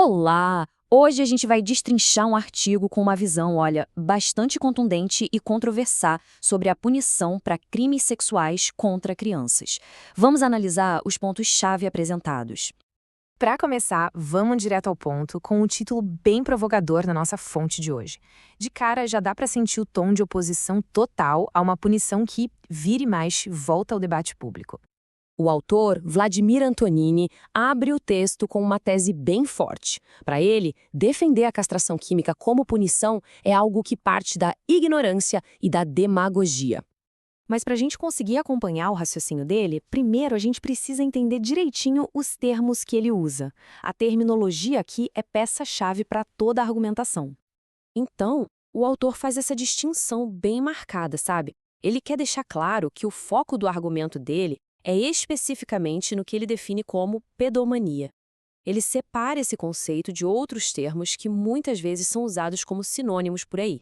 Olá! Hoje a gente vai destrinchar um artigo com uma visão, olha, bastante contundente e controversar sobre a punição para crimes sexuais contra crianças. Vamos analisar os pontos-chave apresentados. Para começar, vamos direto ao ponto, com um título bem provocador na nossa fonte de hoje. De cara, já dá para sentir o tom de oposição total a uma punição que, vira e mexe, volta ao debate público. O autor, Vladimir Antonini, abre o texto com uma tese bem forte. Para ele, defender a castração química como punição é algo que parte da ignorância e da demagogia. Mas para a gente conseguir acompanhar o raciocínio dele, primeiro a gente precisa entender direitinho os termos que ele usa. A terminologia aqui é peça-chave para toda a argumentação. Então, o autor faz essa distinção bem marcada, sabe? Ele quer deixar claro que o foco do argumento dele é especificamente no que ele define como pedomania. Ele separa esse conceito de outros termos que muitas vezes são usados como sinônimos por aí.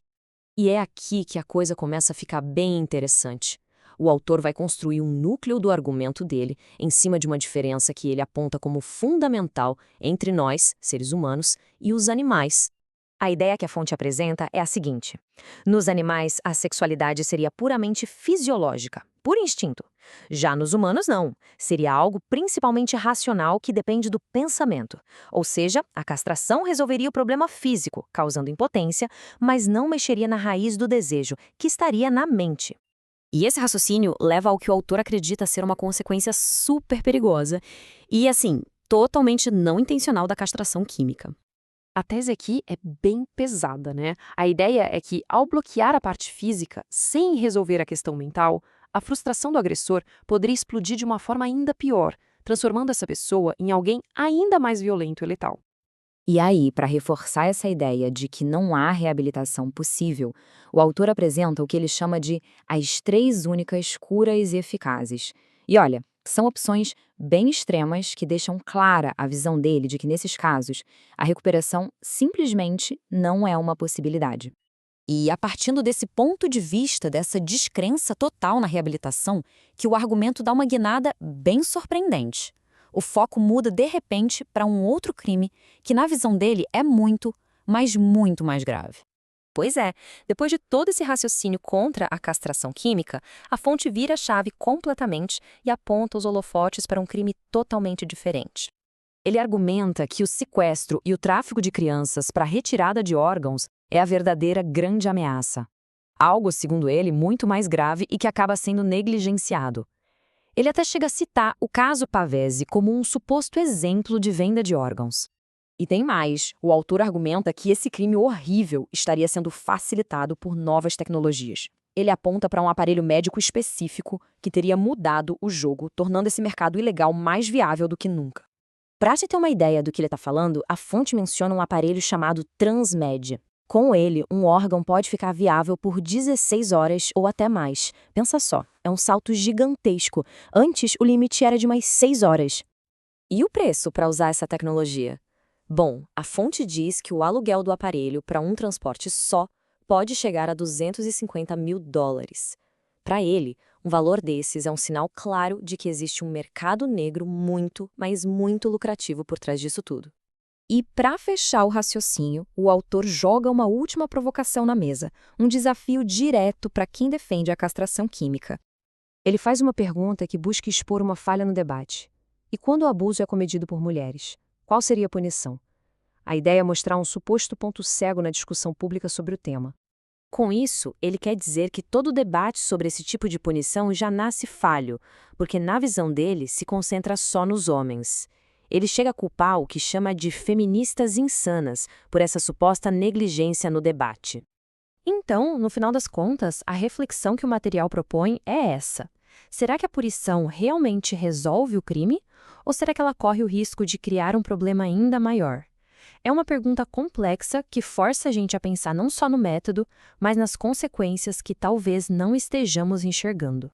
E é aqui que a coisa começa a ficar bem interessante. O autor vai construir um núcleo do argumento dele em cima de uma diferença que ele aponta como fundamental entre nós, seres humanos, e os animais. A ideia que a fonte apresenta é a seguinte: nos animais, a sexualidade seria puramente fisiológica, por instinto. Já nos humanos, não. Seria algo principalmente racional que depende do pensamento. Ou seja, a castração resolveria o problema físico, causando impotência, mas não mexeria na raiz do desejo, que estaria na mente. E esse raciocínio leva ao que o autor acredita ser uma consequência super perigosa e, assim, totalmente não intencional da castração química. A tese aqui é bem pesada, né? A ideia é que, ao bloquear a parte física, sem resolver a questão mental, a frustração do agressor poderia explodir de uma forma ainda pior, transformando essa pessoa em alguém ainda mais violento e letal. E aí, para reforçar essa ideia de que não há reabilitação possível, o autor apresenta o que ele chama de as 3 únicas curas eficazes. E olha, são opções bem extremas que deixam clara a visão dele de que, nesses casos, a recuperação simplesmente não é uma possibilidade. E a partir desse ponto de vista, dessa descrença total na reabilitação, que o argumento dá uma guinada bem surpreendente. O foco muda de repente para um outro crime que, na visão dele, é muito, mas muito mais grave. Pois é, depois de todo esse raciocínio contra a castração química, a fonte vira a chave completamente e aponta os holofotes para um crime totalmente diferente. Ele argumenta que o sequestro e o tráfico de crianças para retirada de órgãos é a verdadeira grande ameaça. Algo, segundo ele, muito mais grave e que acaba sendo negligenciado. Ele até chega a citar o caso Pavese como um suposto exemplo de venda de órgãos. E tem mais, o autor argumenta que esse crime horrível estaria sendo facilitado por novas tecnologias. Ele aponta para um aparelho médico específico que teria mudado o jogo, tornando esse mercado ilegal mais viável do que nunca. Para se ter uma ideia do que ele está falando, a fonte menciona um aparelho chamado Transmed. Com ele, um órgão pode ficar viável por 16 horas ou até mais. Pensa só, é um salto gigantesco. Antes, o limite era de mais 6 horas. E o preço para usar essa tecnologia? Bom, a fonte diz que o aluguel do aparelho para um transporte só pode chegar a $250 mil. Para ele, um valor desses é um sinal claro de que existe um mercado negro muito, mas muito lucrativo por trás disso tudo. E para fechar o raciocínio, o autor joga uma última provocação na mesa, um desafio direto para quem defende a castração química. Ele faz uma pergunta que busca expor uma falha no debate. E quando o abuso é cometido por mulheres, qual seria a punição? A ideia é mostrar um suposto ponto cego na discussão pública sobre o tema. Com isso, ele quer dizer que todo debate sobre esse tipo de punição já nasce falho, porque na visão dele se concentra só nos homens. Ele chega a culpar o que chama de feministas insanas por essa suposta negligência no debate. Então, no final das contas, a reflexão que o material propõe é essa. Será que a punição realmente resolve o crime? Ou será que ela corre o risco de criar um problema ainda maior? É uma pergunta complexa que força a gente a pensar não só no método, mas nas consequências que talvez não estejamos enxergando.